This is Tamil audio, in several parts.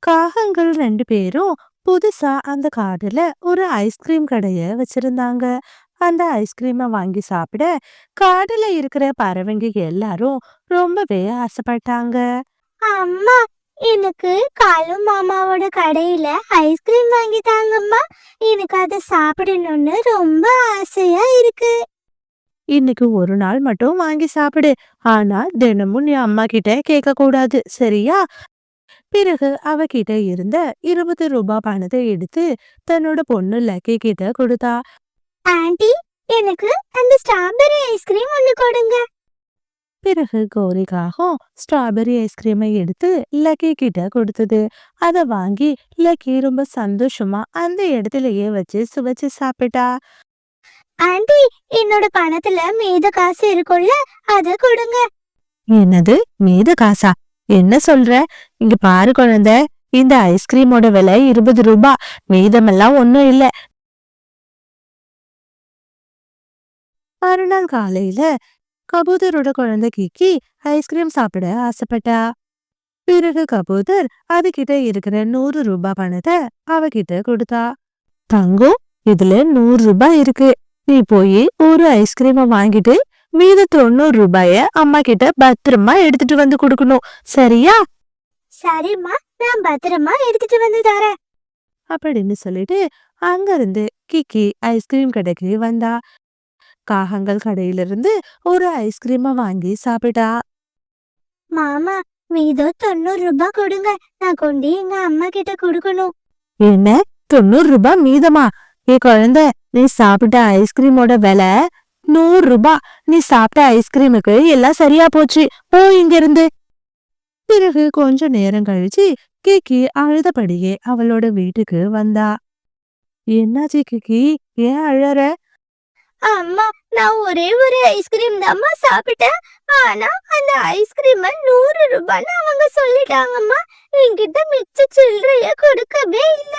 காகங்கள் 2 பேரும் புதுசா அந்த காடுல ஒரு ஐஸ்கிரீம் கடைய வச்சிருந்தாங்க. அந்த ஐஸ்கிரீம வாங்கி சாப்பிட காடுல இருக்கிற பறவைங்க எல்லாரும் ரொம்பவே ஆசைப்பட்டாங்க. அம்மா, எனக்கு காலு மாமாவோட கடையில ஐஸ்கிரீம் வாங்கி தாங்கம்மா. எனக்கு அதை சாப்பிடணும்னு ரொம்ப ஆசையா இருக்கு. இன்னைக்கு ஒரு நாள் மட்டும் வாங்கி சாப்பிடு. ஆனா தினமும் நீ அம்மா கிட்ட கேட்க கூடாது, சரியா? பிறகு அவகிட்ட இருந்த ரூபாய் பணத்தை எடுத்து தன்னோட பொண்ணு லக்கி கிட்ட கொடுத்தா. ஆண்டி, எனக்கு அந்த ஸ்ட்ராபெரி ஐஸ்கிரீம் ஒன்னு கொடுங்க. பிறகு கௌரிக்காகவும் ஸ்ட்ராபெரி ஐஸ்கிரீமை எடுத்து லக்கி கிட்ட கொடுத்தது. அதை வாங்கி லக்கி ரொம்ப சந்தோஷமா அந்த இடத்துலயே வச்சு சுவைச்சு சாப்பிட்டா. ஆண்டி, என்னோட பணத்துல மீத காசு இருக்கும்ல, அத கொடுங்க. என்னது, மீத காசா? என்ன சொல்ற? இங்க பாரு குழந்தை, இந்த ஐஸ்கிரீமோட விலை ரூபாய். மீதமெல்லாம் ஒண்ணும் இல்ல. மறுநாள் காலையில கபூதரோட குழந்தை கிக்கி ஐஸ்கிரீம் சாப்பிட ஆசைப்பட்டா. பிறகு கபூதர் அதுகிட்ட இருக்கிற ரூபாய் பணத்தை அவகிட்ட கொடுத்தா. தங்கம், இதுல ரூபாய் இருக்கு. நீ போய் ஒரு ஐஸ்கிரீமை வாங்கிட்டு மீத ரூபாய அம்மா கிட்ட பத்திரமா எடுத்துட்டு வந்து கொடுக்கணும், சரியா? சரிம்மா, நான் பத்திரமா எடுத்துட்டு வந்து தரேன் அப்படின்னு சொல்லிட்டு அங்கிருந்து கிக்கி ஐஸ்கிரீம் கடைக்கு வந்தா. காகங்கள் கடையிலிருந்து ஒரு ஐஸ்கிரீமை வாங்கி சாப்பிட்டா. மாமா, மீதம் 90 ரூபாய் கொடுங்க. நான் கொண்டு எங்க அம்மா கிட்ட கொடுக்கணும். என்ன, ரூபாய் மீதமா? ஏ குழந்தை, நீ சாப்பிட்ட ஐஸ்கிரீமோட விலை ரூபாய். நீ சாப்பிட்ட ஐஸ்கிரீமுக்கு எல்லாம் சரியா போச்சு. போ இங்க இருந்து. பிறகு கொஞ்ச நேரம் கழிச்சு கிக்கி அழுதபடியே அவளோட வீட்டுக்கு வந்தா. என்னாச்சு கிக்கி, ஏன் அழற? அம்மா, நான் ஒரே ஒரு ஐஸ்கிரீம் தாம்மா சாப்பிட்டேன். ஆனா அந்த ஐஸ்கிரீம் 100 ரூபான்னு அவங்க சொல்லிட்டாங்கம்மா. என்கிட்ட மிச்ச சில்லறைய கொடுக்கவே இல்ல.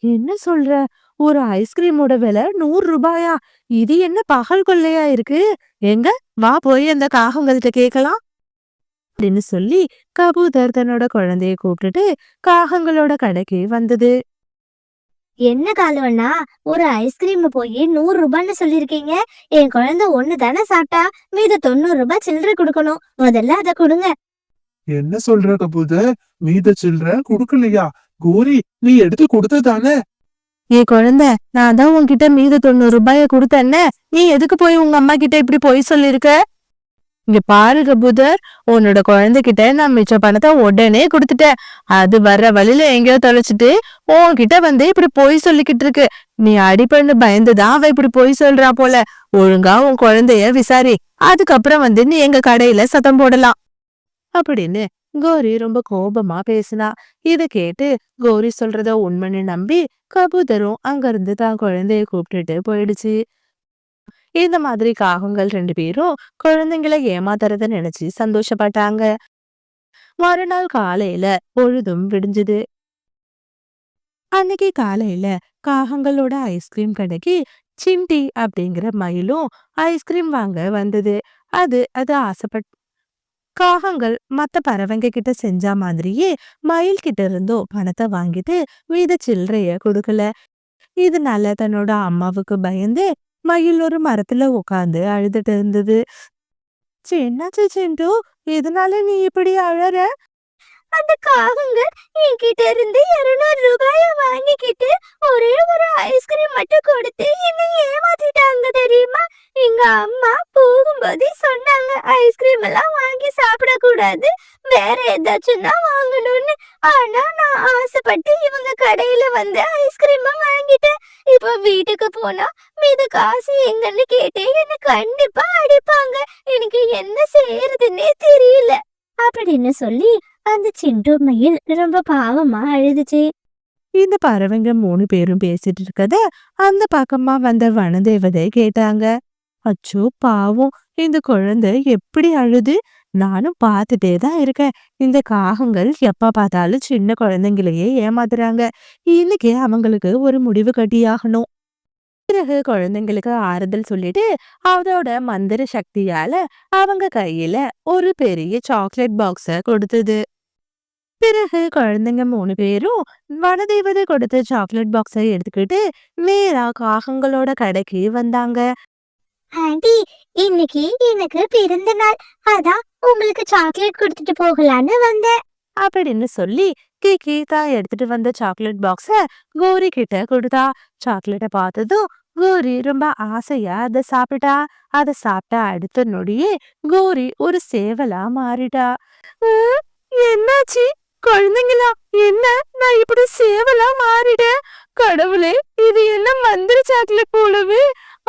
என்ன சொல்ற? ஒரு ஐஸ்கிரீமோட விலை ரூபாயா? இது என்ன பகல் கொள்ளையா இருக்கு? எங்க, வா போய் அந்த காகங்கள்கிட்ட கேட்கலாம் அப்படின்னு சொல்லி கபூதர் தன்னோட குழந்தைய கூப்பிட்டுட்டு காகங்களோட கடைக்கு வந்தது. என்ன காலவண்ணா, ஒரு ஐஸ்கிரீம் போய் 100 ரூபான்னு சொல்லிருக்கீங்க. என் குழந்தை ஒண்ணு தானே சாப்பிட்டா. மீத 90 ரூபாய் சில்லறை கொடுக்கணும். முதல்ல அதை கொடுங்க. என்ன சொல்ற கபூதர்? மீத சில்லற குடுக்கலையா? கோரி, நீ எடுத்து கொடுத்ததானே? ஏ குழந்தை, நான் தான் உன்கிட்ட மீத 90 ரூபாய கொடுத்தேன்ன. நீ எதுக்கு போய் உங்க அம்மா கிட்ட இப்படி பொய் சொல்லிருக்க? இங்க பாரு கபூதர், உன்னோட குழந்தைகிட்ட நான் மிச்ச பணத்தை உடனே கொடுத்துட்டேன். அது வர்ற வழியில எங்கேயோ தொலைச்சிட்டு உன்கிட்ட வந்து இப்படி பொய் சொல்லிக்கிட்டு இருக்கு. நீ அடிப்பண்ணு பயந்துதான் அவ இப்படி பொய் சொல்றா போல. ஒழுங்கா உன் குழந்தைய விசாரி, அதுக்கப்புறம் வந்து நீ எங்க கடையில சத்தம் போடலாம் அப்படின்னு கோரி ரொம்ப கோபமா பேசினா. இத கேட்டு கோரி சொல்றத உண்மைன்னு நம்பி கபூதரும் அங்கிருந்து தான் குழந்தைய கூப்பிட்டுட்டு போயிடுச்சு. இந்த மாதிரி காகங்கள் 2 பேரும் குழந்தைங்களை ஏமாத்துறத நினைச்சு சந்தோஷப்பட்டாங்க. மறுநாள் காலையில பொழுதும் விடிஞ்சது. அன்னைக்கு காலையில காகங்களோட ஐஸ்கிரீம் கடைக்கு சிண்டி அப்படிங்கிற மயிலும் ஐஸ்கிரீம் வாங்க வந்தது. அது ஆசைப்பட் காகங்கள் மத்த பறவைங்க கிட்ட செஞ்ச மாதிரியே மயில் கிட்ட இருந்தும் பணத்தை வாங்கிட்டு மீத சில்லறைய கொடுக்கல. இதனால தன்னோட அம்மாவுக்கு பயந்து மயில் ஒரு மரத்துல உட்காந்து அழுதுட்டு இருந்தது. என்னாச்சு சிண்டு, எதனால நீ இப்படி அழற? அந்த காகங்கள் என்கிட்ட இருந்து 200 ரூபாய வாங்கிக்கிட்டு ஒரே ஒரு ஐஸ்கிரீம் மட்டும் கொடுத்து என்னை ஏமாத்திட்டாங்க தெரியுமா? எங்க அம்மா போகும்போதே சொன்னாங்க, ஐஸ்கிரீம் எல்லாம் வாங்கி சாப்பிடக்கூடாது, வேற ஏதாச்சும் தான் வாங்கணும்னு. ஆனா நான் ஆசைப்பட்டு இவங்க கடையில வந்து ஐஸ்கிரீம் வாங்கிட்டேன். இப்ப வீட்டுக்கு போனா மீத காசு எங்கன்னு கேட்டு என்ன கண்டிப்பா அடிப்பாங்க. எனக்கு என்ன செய்யறதுன்னே தெரியல அப்படின்னு சொல்லி அந்த சிண்டு மயில் ரொம்ப பாவமா அழுதுச்சு. இந்த பறவைங்க 3 பேரும் பேசிட்டு இருக்கத அந்த பக்கமா வந்த வனதேவதை கேட்டாங்க. அச்சோ பாவம், இந்த குழந்தை எப்படி அழுது. நானும் பார்த்துட்டே தான் இருக்கேன். இந்த காகங்கள் எப்ப பார்த்தாலும் சின்ன குழந்தைங்களையே ஏமாத்துறாங்க. இன்னைக்கு அவங்களுக்கு ஒரு முடிவு கட்டியாகணும். பிறகு குழந்தைங்களுக்கு ஆறுதல் சொல்லிட்டு அதோட மந்திர சக்தியால அவங்க கையில ஒரு பெரிய சாக்லேட் பாக்ஸ கொடுத்தது. பிறகு குழந்தைங்க 3 பேரும் வனதேவதை கொடுத்த சாக்லேட் பாக்ஸை எடுத்துக்கிட்டு நேரா காகங்களோட கடைக்கு வந்தாங்க. ஆண்டி, இன்னைக்கு எனக்கு பிறந்த நாள். அதான் உங்களுக்கு சாக்லேட் கொடுத்துட்டு போகலான்னு வந்தேன். அப்படின்னு சொல்லி கிக்கி தான் எடுத்துட்டு வந்த சாக்லேட் பாக்ஸ கோரி கிட்ட கொடுத்தா. சாக்லேட்டை பார்த்ததும் கோரி ரொம்ப ஆசையா அதை சாப்பிட்டா. அதை சாப்பிட்ட அடுத்த நொடியே கோரி ஒரு சேவலா மாறிட்டா. என்னாச்சு குழந்தைங்களா? என்ன நான் இப்படி சேவலா மாறிட்டேன்? கடவுளே, இது என்ன மந்திர சாக்லேட் போலவே.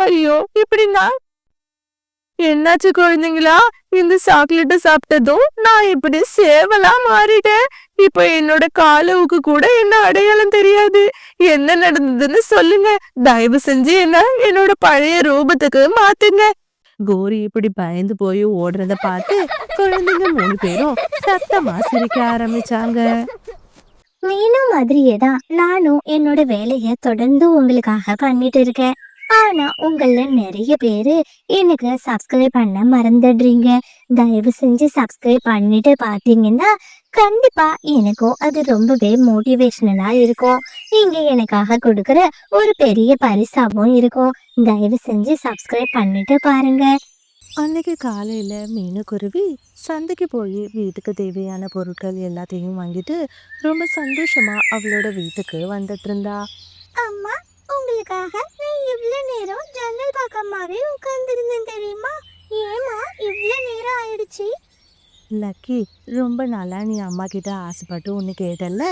ஐயோ, இப்படி நான் என்னாச்சு குழந்தைங்களா? இந்த சாக்லேட்டை சாப்பிட்டதும் நான் இப்படி சேவலா மாறிட்டேன். இப்ப என்னோட காலுவுக்கு கூட என்ன அடையாளம் தெரியாது. என்ன நடந்ததுன்னு சொல்லுங்க. தயவு செஞ்சு என்ன என்னோட பழைய ரூபத்துக்கு மாத்துங்க. கோரி இப்படி பயந்து போய் ஓடுறத பார்த்து குழந்தைங்க 3 பேரும் சத்தமா சிரிக்க ஆரம்பிச்சாங்க. மீனு மாதிரியே தான் நானும் என்னோட வேலையை தொடர்ந்து உங்களுக்காக பண்ணிட்டு இருக்கேன். ஆனா உங்கள நிறைய பேரு எனக்கு சப்ஸ்கிரைப் பண்ண மறந்துடுறீங்க. தயவு செஞ்சு சப்ஸ்கிரைப் பண்ணிட்டு பாத்தீங்கன்னா கண்டிப்பா எனக்கும் அது ரொம்பவே மோட்டிவேஷனலா இருக்கும். நீங்க எனக்காக கொடுக்குற ஒரு பெரிய பரிசாவும் இருக்கும். தயவு செஞ்சு சப்ஸ்கிரைப் பண்ணிட்டு பாருங்க. அன்னைக்கு காலையில மீனுக்குருவி சந்தைக்கு போய் வீட்டுக்கு தேவையான பொருட்கள் எல்லாத்தையும் வாங்கிட்டு ரொம்ப சந்தோஷமா அவளோட வீட்டுக்கு வந்துட்டு இருந்தா. அம்மா, உங்களுக்காக நான் இவ்வளவு நேரம் ஜன்னல் பக்கமாவே உட்கார்ந்திருந்தேன் தெரியுமா? ஏமா இவ்வளவு நேரம் ஆயிடுச்சு? லக்கி, ரொம்ப நாளா நீ அம்மா கிட்ட ஆசைப்பட்டு ஒன்று கேட்டல்ல,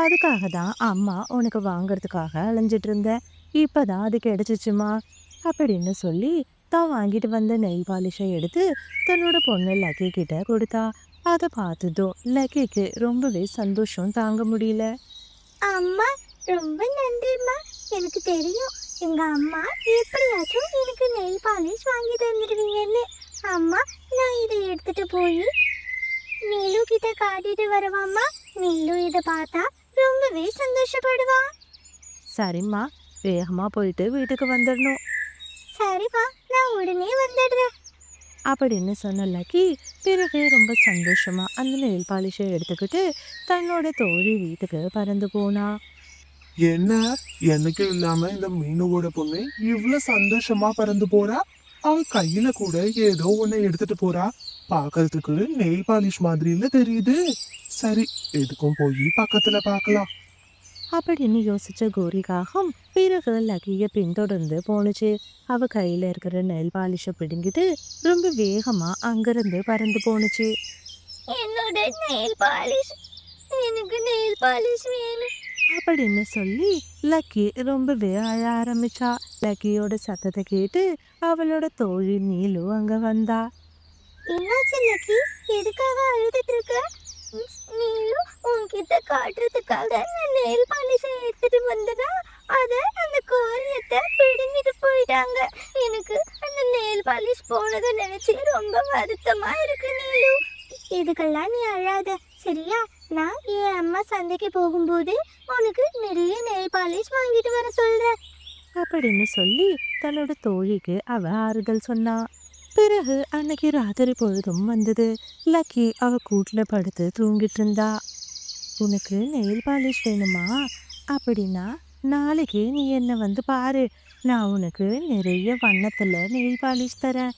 அதுக்காக தான் அம்மா உனக்கு வாங்குறதுக்காக அலைஞ்சிட்டு இருந்தேன். இப்பதான் அது கிடைச்சிச்சுமா அப்படின்னு சொல்லி தான் வாங்கிட்டு வந்த நெயில் பாலிஷை எடுத்து தன்னோட பொண்ணு லக்கி கிட்ட கொடுத்தா. அதை பார்த்ததும் லக்கிக்கு ரொம்பவே சந்தோஷம் தாங்க முடியல. அம்மா, ரொம்ப நன்றிம்மா. எனக்கு தெரியும் எங்க அம்மா எப்படியாச்சும் எனக்கு நெயில் பாலிஷ் வாங்கி தந்துடுவீங்கன்னு. அம்மா, நான் இதை எடுத்துட்டு போய் நீலு கிட்ட காட்டிட்டு வரவாம்மா? நீலு இதை பார்த்தா ரொம்பவே சந்தோஷப்படுவா. சரிம்மா, வேகமா போயிட்டு வீட்டுக்கு வந்துடணும் சரிப்பா, நான் உடனே வந்துடுறேன். அப்படின்னு சொன்ன லக்கி பிறகு ரொம்ப சந்தோஷமா அந்த நெயில் பாலிஷை எடுத்துக்கிட்டு தன்னோட தோழி வீட்டுக்கு பறந்து போனா. என்ன, எனக்கு இல்லாம இந்த மீனுவோட பொண்ணு இவ்வளவு சந்தோஷமா பறந்து போறா. அவ கையில கூட ஏதோ ஒண்ணு எடுத்துட்டு போறா. பாக்குறதுக்கு நெயில் பாலிஷ் மாதிரில தெரியுது. சரி, எதுக்கும் போய் பக்கத்துல பார்க்கலாம். அப்படின்னு யோசிச்ச கோரிக்காகம் பிறகு லக்கிய பின்தொடர்ந்து போனுச்சு. அவ கையில இருக்கிற நெயில் பாலிஷை பிடுங்கிட்டு ரொம்ப வேகமா அங்கிருந்து பறந்து போனுச்சு. என்னோட நெயில் பாலிஷ், எனக்கு நெயில் பாலிஷ் வேணும். அப்படின்னு சொல்லி லக்கி ரொம்பவே அழ ஆரம்பிச்சா. லக்கியோட சத்தத்தை கேட்டு அவளோட தோழி நீலு அங்க வந்தா. என்னாச்சு லக்கி? எதுக்காக அழுதுட்டு இருக்க? நீலு, உன்கிட்ட காட்டுறதுக்காக நான் நெயில் பாலிஷை எடுத்துட்டு வந்ததா, அத அந்த காரியத்தை பிடுங்கிட்டு போயிட்டாங்க. எனக்கு அந்த நெயில் பாலிஷ் போனதை நினைச்சு ரொம்ப வருத்தமா இருக்கு நீலு. இதுக்கெல்லாம் நீ அழாத, சரியா? நான் என் அம்மா சந்தைக்கு போகும்போது உனக்கு நிறைய நெயில் பாலிஷ் வாங்கிட்டு வர சொல்றேன். அப்படின்னு சொல்லி தன்னோட தோழிக்கு அவ ஆறுதல் சொன்னா. பிறகு அன்னைக்கு ராத்திரி பொழுதும் வந்தது. லக்கி அவ கூட்டுல படுத்து தூங்கிட்டு இருந்தா. உனக்கு நெயில் பாலிஷ் வேணுமா? அப்படின்னா நாளைக்கு நீ என்ன வந்து பாரு. நான் உனக்கு நிறைய வண்ணத்துல நெயில் பாலிஷ் தரேன்.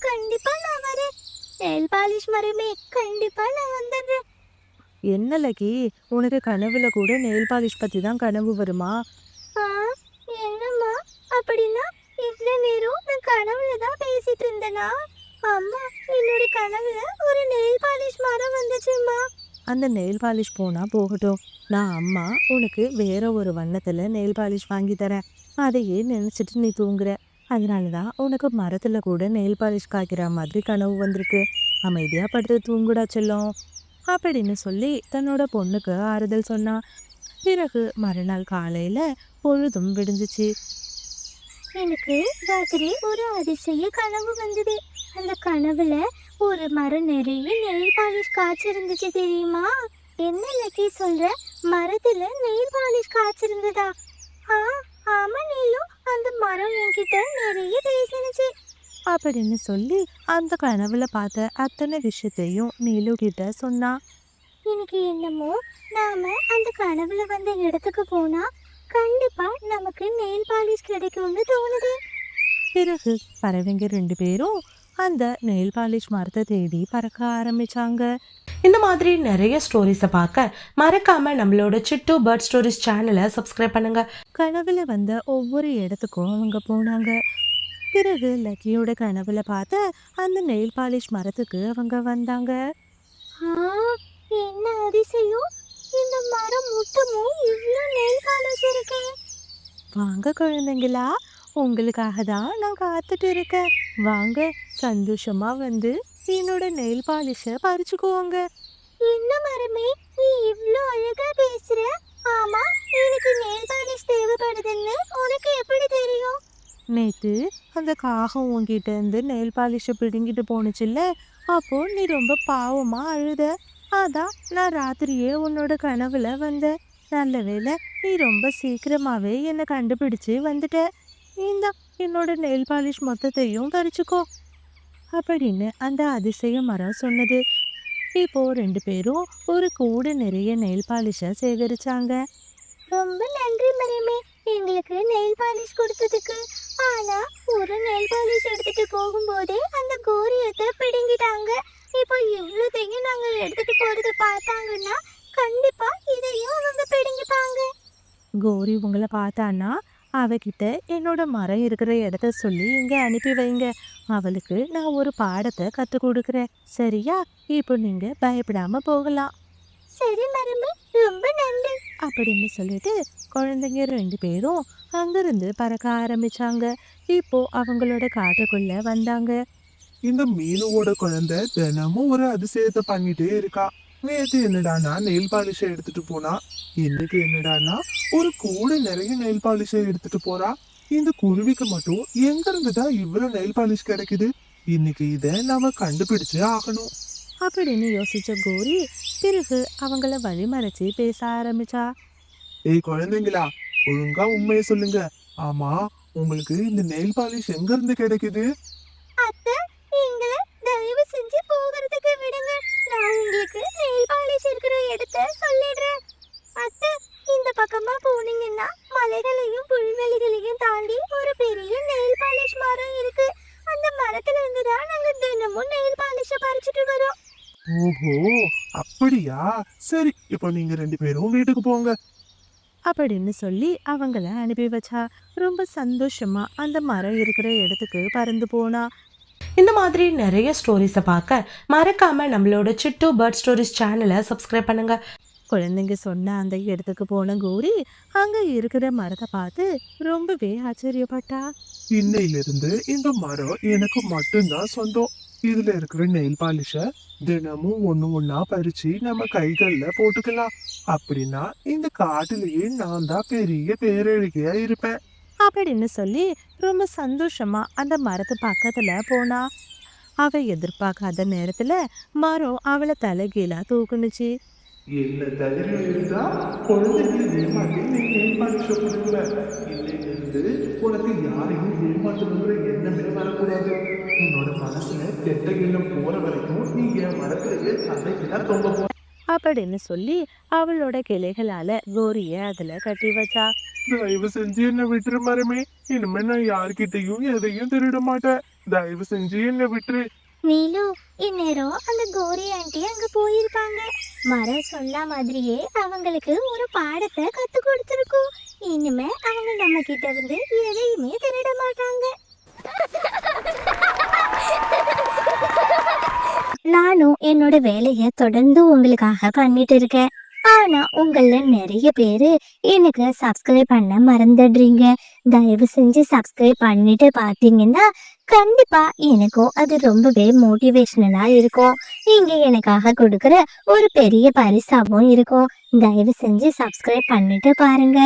கண்டிப்பா நான் வரேன். நெயில் பாலிஷ் மரமே, கண்டிப்பா நான் வந்துடுறேன். என்ன லக்கி, உனக்கு கனவுல கூட நெயில் பாலிஷ் பத்தி தான் கனவு வருமா? ஆ, என்னம்மா? அப்படின்னா இவ்வளவு நேரம் நான் கனவுல தான் பேசிட்டு இருந்தேனா? அம்மா, என்னோட கனவுல ஒரு நெயில் பாலிஷ் மரம் வந்துச்சும்மா. அந்த நெயில் பாலிஷ் போனா போகட்டும். நான் அம்மா உனக்கு வேற ஒரு வண்ணத்துல நெயில் பாலிஷ் வாங்கி தரேன். அதையே நினைச்சிட்டு நீ தூங்குற. அதனாலதான் உனக்கு மரத்துல கூட நெயில் பாலிஷ் காய்க்கிற மாதிரி கனவு வந்திருக்கு. அமைதியா படுத்து தூங்குடா செல்லம் அப்படின்னு சொல்லி தன்னோட பொண்ணுக்கு ஆறுதல் சொன்னா. பிறகு மறுநாள் காலையில பொழுதும் விடிஞ்சிச்சு. எனக்கு ராத்திரி ஒரு அதிசய கனவு வந்தது. அந்த கனவுல ஒரு மரம் நிறைய நெயில் பாலிஷ் காய்ச்சிருந்துச்சு தெரியுமா? என்ன லக்கி சொல்ற? மரத்துல நெயில் பாலிஷ் காய்ச்சிருந்ததா? ஆ, ஆமா நீலு, அந்த மரம் என்கிட்ட நிறைய பேசினுச்சு. அப்படின்னு சொல்லி அந்த கனவுல பார்த்த அத்தனை விஷயத்தையும் நீலு கிட்ட சொன்னா. எனக்கு என்னமோ நாம அந்த கனவுல வந்த இடத்துக்கு போனா கண்டிப்பா நமக்கு நெயில் பாலிஷ் கிடைக்கும்னு தோணுது. பிறகு பறவைங்க 2 பேரும் அந்த நெயில் பாலிஷ் மரத்தை தேடி பறக்க ஆரம்பிச்சாங்க. இந்த மாதிரி நிறைய ஸ்டோரிஸை பார்க்க மறக்காம நம்மளோட சிட்டு பேர்ட் ஸ்டோரிஸ் சேனலை சப்ஸ்கிரைப் பண்ணுங்க. கனவுல வந்த ஒவ்வொரு இடத்துக்கும் அவங்க போனாங்க. பிறகு லக்கியோட கனவுல பார்த்த அந்த நெயில் பாலிஷ் மரத்துக்கு அவங்க வந்தாங்க. ஆ, என்ன அதிசயம்! இந்த மரம் மொத்தமும் இவ்ளோ நெயில் பாலிஷ் இருக்கே. வாங்க குழந்தைங்களா, உங்களுக்காக தான் நான் காத்துட்டு இருக்கேன். வாங்க, சந்தோஷமா வந்து என்னோட நெயில் பாலிஷை பறிச்சுக்குவோங்க. என்ன மரமே, நீ இவ்ளோ அழகா பேசுற. ஆமா, எனக்கு நெயில் பாலிஷ் தேவைப்படுதுன்னு உனக்கு எப்படி தெரியும்? நேத்து அந்த காகம் உன்கிட்ட இருந்து நெயில் பாலிஷை பிடுங்கிட்டு போனுச்சுல்ல, அப்போ நீ ரொம்ப பாவமா அழுத. அதான் நான் ராத்திரியே உன்னோட கனவுல வந்தேன். நல்ல வேளை நீ ரொம்ப சீக்கிரமாவே என்னை கண்டுபிடிச்சு வந்துட்ட. இந்தா, என்னோட நெயில் பாலிஷ் மொத்தத்தையும் பறிச்சுக்கோ அப்படின்னு அந்த அதிசய மரம் சொன்னது. இப்போ 2 பேரும் ஒரு கூடை நிறைய நெயில் பாலிஷை சேகரிச்சாங்க. ரொம்ப நன்றி மரமே, எங்களுக்கு நெயில் பாலிஷ் கொடுத்ததுக்கு. ஆனா ஒரு நெயில் பாலிஷ் எடுத்துட்டு போகும்போதே அந்த கோரியத்தை பிடுங்கிட்டாங்க. இப்போ இவ்வளோத்தையும் நாங்க எடுத்துட்டு போறது பார்த்தாங்கன்னா கண்டிப்பா இதையும் அவங்க பிடுங்கிப்பாங்க. கோரி உங்களை பார்த்தான்னா அவகிட்ட என்னோட மரம் இருக்கிற இடத்த சொல்லி இங்க அனுப்பி வைங்க. அவளுக்கு நான் ஒரு பாடத்தை கற்றுக் கொடுக்குறேன். சரியா? இப்போ நீங்க பயப்படாம போகலாம் சரி மரமே, ரொம்ப நன்றி. அப்படின்னு சொல்லிட்டு குழந்தைங்க 2 பேரும் அங்கிருந்து பறக்க ஆரம்பிச்சாங்க. இப்போ அவங்களோட காட்டுக்குள்ள வந்தாங்க. இந்த மீனுவோட குழந்தை தினமும் ஒரு அதிசயத்தை பண்ணிட்டே இருக்கா. நேத்து என்னடானா நெயில் பாலிஷை எடுத்துட்டு போனா, இன்னைக்கு என்னடானா ஒரு கூடை நிறைய நெயில் பாலிஷை எடுத்துட்டு போறா. இந்த குருவிக்கு மட்டும் எங்க இருந்துதான் இவ்வளவு நெயில் பாலிஷ் கிடைக்குது? இன்னைக்கு இதை நாம கண்டுபிடிச்சே ஆகணும். அப்படின்னு யோசிச்ச கோரி பிறகு அவங்கள வழிமறைச்சு பேச ஆரம்பிச்சா. ஏய் குழந்தைங்களா, ஒழுங்கா உண்மையை சொல்லுங்க. ஆமா, உங்களுக்கு இந்த நெயில் பாலிஷ் எங்க இருந்து கிடைக்குது? அத்தை, எங்களை தயவு செஞ்சு போகிறதுக்கு விடுங்க. நான் உங்களுக்கு நெயில் பாலிஷ் இருக்கிற இடத்த சொல்லிடுறேன். அத்தை, இந்த பக்கமா போனீங்கன்னா மலைகளையும் புல்வெளிகளையும் தாண்டி ஒரு பெரிய நெயில் பாலிஷ் மரம் இருக்கு. அந்த மரத்துல இருந்து தான் நாங்க தினமும் நெயில் பாலிஷை பறிச்சுட்டு வரோம். ஓஹோ, அப்படியா? சரி, இப்போ நீங்க 2 பேரும் வீட்டுக்கு போங்க. அப்படின்னு சொல்லி அவங்கள அனுப்பி வச்சா. ரொம்ப சந்தோஷமா அந்த மரம் இருக்கிற இடத்துக்கு பறந்து போனா. இந்த மாதிரி நிறைய ஸ்டோரிஸை பார்க்க மறக்காம நம்மளோட சிட்டு பேர்ட் ஸ்டோரிஸ் சேனலை சப்ஸ்கிரைப் பண்ணுங்க. குழந்தைங்க சொன்ன அந்த இடத்துக்கு போன கோரி அங்க இருக்கிற மரத்தை பார்த்து ரொம்பவே ஆச்சரியப்பட்டா. இன்னையிலிருந்து இந்த மரம் எனக்கு மட்டும்தான் சொந்தம். இதுல இருக்கிற நெயில் பாலிஷ தினமும் ஒண்ணு ஒண்ணா பறிச்சு நம்ம கைகள்ல போட்டுக்கலாம். அப்படின்னா இந்த காட்டுலயே நான் தான் பெரிய பேரழகியா இருப்பேன். அப்படின்னு சொல்லி ரொம்ப சந்தோஷமா அந்த மரத்து பக்கத்துல போனா. அவ எதிர்பார்க்காத நேரத்துல மரம் அவளை தலைகீழா தூக்குனுச்சு. என்ன தைரியம் இருந்தா குழந்தைகளை ஏமாற்றி நீ நெயில் பாலிஷ கொடுக்குற. இன்னையிலிருந்து உனக்கு யாரையும் ஏமாற்றணுங்கிற எண்ணமே வரக்கூடாது. உன்னோட மனசுல கெட்ட எண்ணம் போற வரைக்கும் நீ என் மரத்திலேயே தலைக்கிட்டா தொங்க போ. அப்படின்னு சொல்லி அவளோட கிளைகளால கோரிய அதுல கட்டி வச்சா. தயவு செஞ்சு என்ன விட்டுரு மரமே. இனிமே நான் யார்கிட்டயும் எதையும் திருட மாட்டேன். தயவு செஞ்சு என்ன விட்டுரு. நீலு, இந்நேரம் அந்த கோரி ஆண்டி அங்க போயிருப்பாங்க. மரம் சொன்ன மாதிரியே அவங்களுக்கு ஒரு பாடத்தை கத்து கொடுத்துருக்கோம். இனிமே அவங்க நம்ம கிட்ட இருந்து எதையுமே திருட மாட்டாங்க. நானும் என்னோட வேலையை தொடர்ந்து உங்களுக்காக பண்ணிட்டு இருக்கேன். ஆனா உங்கள நிறைய பேரு எனக்கு சப்ஸ்கிரைப் பண்ண மறந்துடுறீங்க. தயவு செஞ்சு சப்ஸ்கிரைப் பண்ணிட்டு பாத்தீங்கன்னா கண்டிப்பா எனக்கும் அது ரொம்பவே மோட்டிவேஷனலா இருக்கும். நீங்க எனக்காக கொடுக்குற ஒரு பெரிய பரிசாவும் இருக்கும். தயவு செஞ்சு சப்ஸ்கிரைப் பண்ணிட்டு பாருங்க.